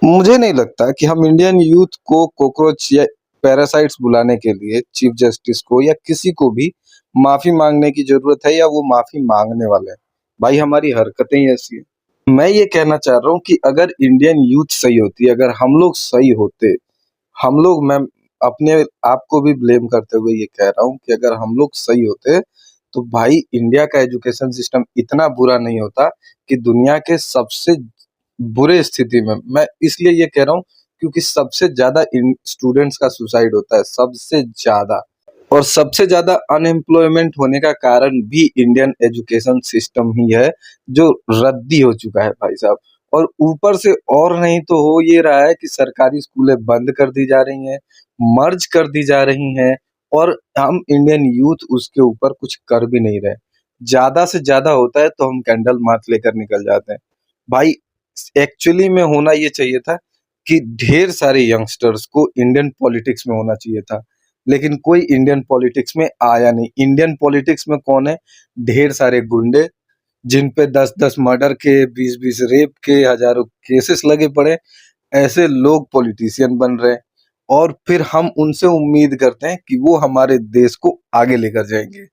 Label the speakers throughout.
Speaker 1: मुझे नहीं लगता कि हम इंडियन यूथ को कॉकरोच या पैरासाइट्स बुलाने के लिए चीफ जस्टिस को या किसी को भी माफी मांगने की जरूरत है या वो माफी मांगने वाले हैं। भाई हमारी हरकतें ही ऐसी है। मैं ये कहना चाह रहा हूँ कि अगर इंडियन यूथ सही होती, अगर हम लोग सही होते, हम लोग मैं अपने आप को भी ब्लेम करते हुए ये कह रहा हूँ कि अगर हम लोग सही होते तो भाई इंडिया का एजुकेशन सिस्टम इतना बुरा नहीं होता कि दुनिया के सबसे बुरे स्थिति में, मैं इसलिए ये कह रहा हूँ क्योंकि सबसे ज्यादा स्टूडेंट्स का सुसाइड होता है, सबसे ज्यादा। और सबसे ज्यादा अनएम्प्लॉयमेंट होने का कारण भी इंडियन एजुकेशन सिस्टम ही है, जो रद्दी हो चुका है भाई साहब। और ऊपर से और नहीं तो हो ये रहा है कि सरकारी स्कूलें बंद कर दी जा रही हैं, मर्ज कर दी जा रही हैं, और हम इंडियन यूथ उसके ऊपर कुछ कर भी नहीं रहे। ज्यादा से ज्यादा होता है तो हम कैंडल मार्च लेकर निकल जाते हैं। भाई एक्चुअली में होना ये चाहिए था कि ढेर सारे यंगस्टर्स को इंडियन पॉलिटिक्स में होना चाहिए था, लेकिन कोई इंडियन पॉलिटिक्स में आया नहीं। इंडियन पॉलिटिक्स में कौन है? ढेर सारे गुंडे, जिन पे 10-10 मर्डर के, 20-20 रेप के, हजारों केसेस लगे पड़े, ऐसे लोग पॉलिटिशियन बन रहे हैं। और फिर हम उनसे उम्मीद करते हैं कि वो हमारे देश को आगे लेकर जाएंगे,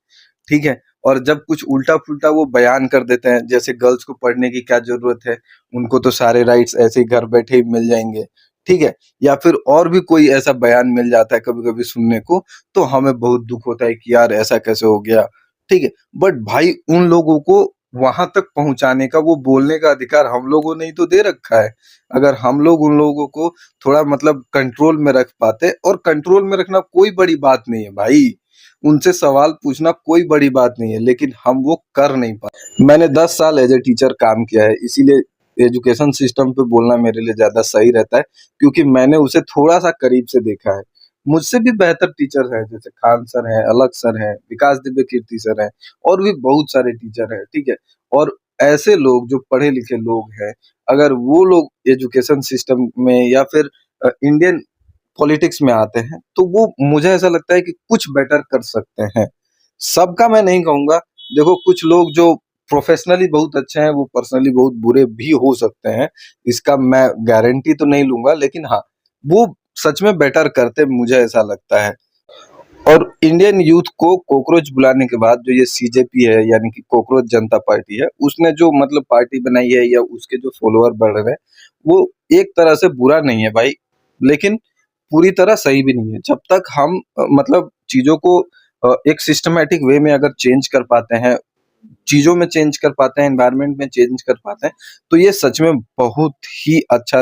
Speaker 1: ठीक है। और जब कुछ उल्टा पुल्टा वो बयान कर देते हैं, जैसे गर्ल्स को पढ़ने की क्या जरूरत है, उनको तो सारे राइट्स ऐसे ही घर बैठे ही मिल जाएंगे, ठीक है। या फिर और भी कोई ऐसा बयान मिल जाता है कभी कभी सुनने को, तो हमें बहुत दुख होता है कि यार ऐसा कैसे हो गया, ठीक है। बट भाई उन लोगों को वहां तक पहुंचाने का, वो बोलने का अधिकार हम लोगों ने ही तो दे रखा है। अगर हम लोग उन लोगों को थोड़ा मतलब कंट्रोल में रख पाते, और कंट्रोल में रखना कोई बड़ी बात नहीं है भाई, उनसे सवाल पूछना कोई बड़ी बात नहीं है, लेकिन हम वो कर नहीं पाते। मैंने 10 साल एज ए टीचर काम किया है, इसीलिए एजुकेशन सिस्टम पे बोलना मेरे लिए ज्यादा सही रहता है, क्योंकि मैंने उसे थोड़ा सा करीब से देखा है। मुझसे भी बेहतर टीचर हैं, जैसे खान सर हैं, अलग सर हैं, विकास दिव्य कीर्ति सर हैं, और भी बहुत सारे टीचर हैं, ठीक है। और ऐसे लोग जो पढ़े लिखे लोग हैं, अगर वो लोग एजुकेशन सिस्टम में या फिर इंडियन पॉलिटिक्स में आते हैं, तो वो मुझे ऐसा लगता है कि कुछ बेटर कर सकते हैं। सबका मैं नहीं कहूंगा। देखो कुछ लोग जो प्रोफेशनली बहुत अच्छे हैं, वो पर्सनली बहुत बुरे भी हो सकते हैं, इसका मैं गारंटी तो नहीं लूंगा, लेकिन हाँ, वो सच में बेटर करते, मुझे ऐसा लगता है। और इंडियन यूथ को कॉकरोच बुलाने के बाद जो ये सीजेपी है, यानी कि कॉकरोच जनता पार्टी है, उसने जो मतलब पार्टी बनाई है या उसके जो फॉलोअर बढ़ रहे हैं, वो एक तरह से बुरा नहीं है भाई, लेकिन पूरी तरह सही भी नहीं है। जब तक हम मतलब चीजों को एक सिस्टमैटिक वे में अगर चेंज कर पाते हैं, चीजों में चेंज कर पाते हैं, एनवायरनमेंट में चेंज कर पाते हैं, तो ये सच में बहुत ही अच्छा